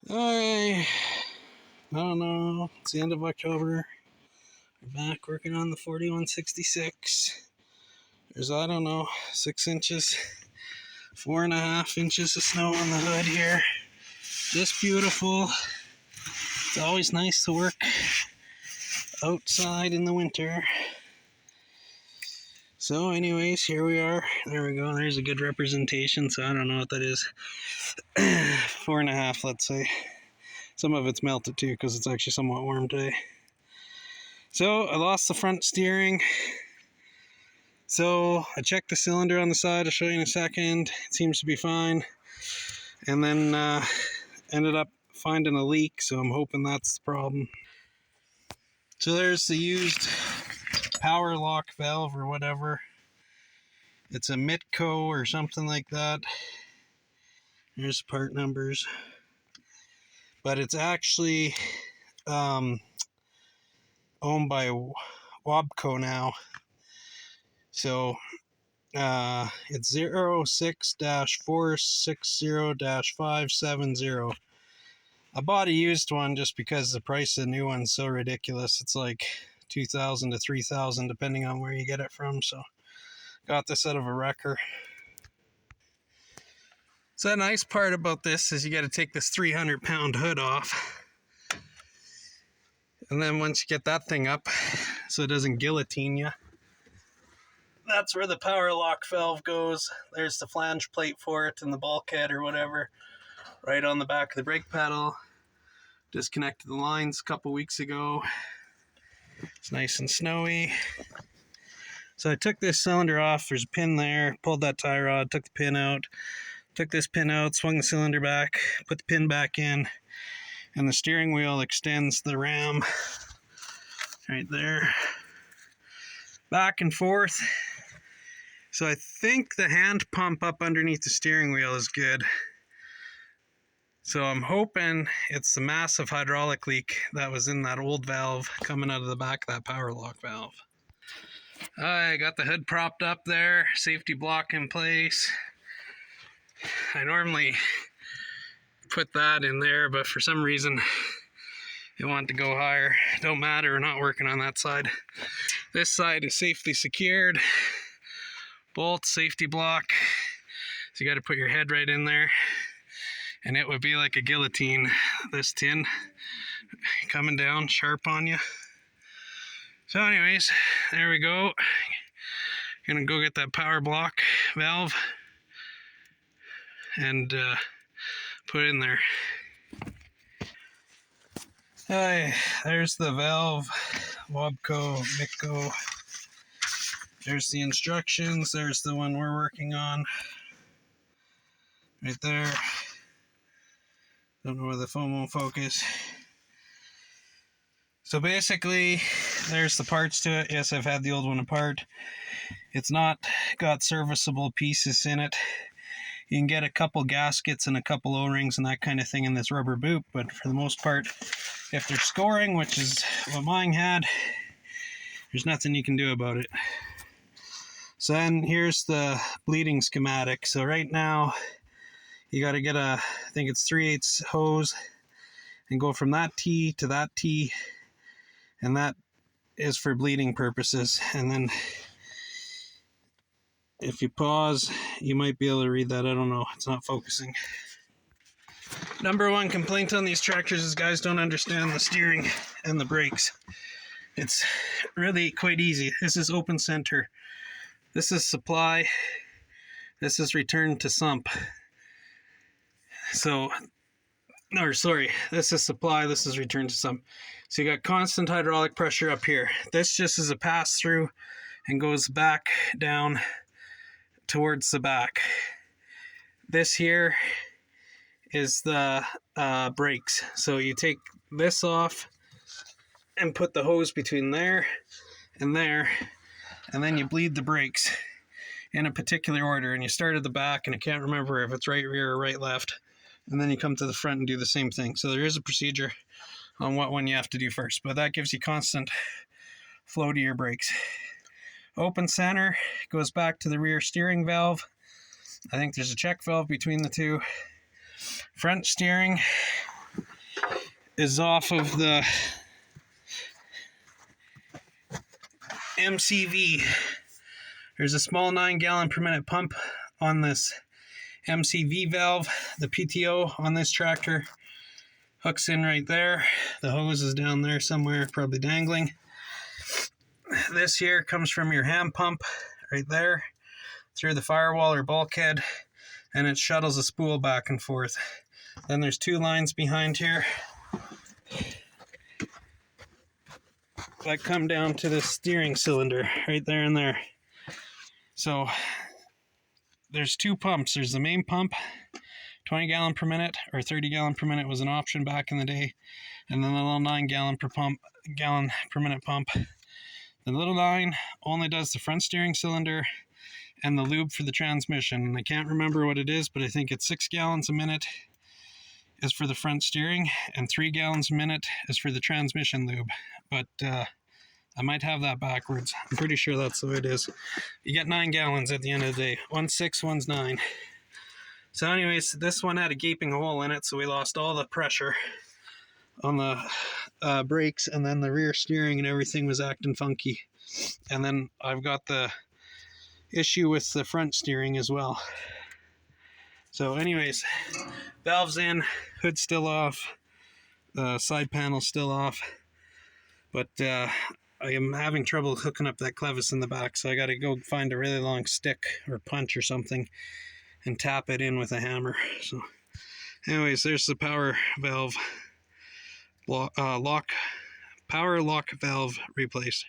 I don't know. It's the end of October. We're back working on the 4166. There's, I don't know, 6 inches, 4.5 inches of snow on the hood here. Just beautiful. It's always nice to work outside in the winter. So anyways, here we are. There we go. There's a good representation. So I don't know what that is. 4.5, let's say. Some of it's melted too because it's actually somewhat warm today. So I lost the front steering. So I checked the cylinder on the side. I'll show you in a second. It seems to be fine. And then ended up finding a leak. So I'm hoping that's the problem. So there's the used power lock valve or whatever. It's a Mitco or something like that. There's part numbers. But it's actually owned by Wabco now. So it's 06-460-570. I bought a used one just because the price of the new one's so ridiculous. It's like $2,000 to $3,000 depending on where you get it from. So got this out of a wrecker. So the nice part about this is you got to take this 300-pound hood off. And then once you get that thing up so it doesn't guillotine you, that's where the power lock valve goes. There's the flange plate for it and the bulkhead or whatever right on the back of the brake pedal. Disconnected the lines a couple weeks ago. It's nice and snowy. So I took this cylinder off. There's a pin there. Pulled that tie rod, took the pin out. Took this pin out, swung the cylinder back, put the pin back in, and the steering wheel extends the ram right there. Back and forth. So I think the hand pump up underneath the steering wheel is good. So I'm hoping it's the massive hydraulic leak that was in that old valve coming out of the back of that power lock valve. I got the hood propped up there, safety block in place. I normally put that in there, but for some reason it wanted to go higher. Don't matter, we're not working on that side. This side is safely secured. Bolt, safety block. So you got to put your head right in there. And it would be like a guillotine, this tin coming down sharp on you. So anyways, there we go. Gonna go get that power block valve and put it in there. There's the valve, Wabco, Mitco. There's the instructions. There's the one we're working on. Right there. Don't know where the phone won't focus. So basically, there's the parts to it. Yes, I've had the old one apart. It's not got serviceable pieces in it. You can get a couple gaskets and a couple O-rings and that kind of thing in this rubber boot, but for the most part, if they're scoring, which is what mine had, there's nothing you can do about it. So then here's the bleeding schematic. So right now, you got to get I think it's 3/8 hose and go from that T to that T, and that is for bleeding purposes. And then if you pause, you might be able to read that. I don't know. It's not focusing. Number one complaint on these tractors is guys don't understand the steering and the brakes. It's really quite easy. This is open center. This is supply. This is return to sump. So, this is supply, this is return to sump. So you got constant hydraulic pressure up here. This just is a pass through and goes back down towards the back. This here is the brakes. So you take this off and put the hose between there, and then you bleed the brakes in a particular order, and you start at the back, and I can't remember if it's right rear or right left, and then you come to the front and do the same thing. So there is a procedure on what one you have to do first, but that gives you constant flow to your brakes. Open center goes back to the rear steering valve. I think there's a check valve between the two. Front steering is off of the MCV. There's a small 9 gallon per minute pump on this MCV valve. The PTO on this tractor hooks in right there. The hose is down there somewhere, probably dangling. This here comes from your hand pump right there through the firewall or bulkhead, and it shuttles a spool back and forth. Then there's 2 lines behind here that come down to the steering cylinder right there and there. So there's 2 pumps. There's the main pump, 20 gallon per minute or 30 gallon per minute was an option back in the day, and then the little 9 gallon per minute pump. The little 9 only does the front steering cylinder and the lube for the transmission. And I can't remember what it is, but I think it's 6 gallons a minute is for the front steering and 3 gallons a minute is for the transmission lube. But I might have that backwards. I'm pretty sure that's the way it is. You get 9 gallons at the end of the day. One's 6, one's 9. So anyways, this one had a gaping hole in it, so we lost all the pressure on the brakes, and then the rear steering and everything was acting funky. And then I've got the issue with the front steering as well. So anyways, valves in, hood still off, the side panel still off, but I am having trouble hooking up that clevis in the back, so I got to go find a really long stick or punch or something and tap it in with a hammer. So anyways, there's the power valve power lock valve replaced.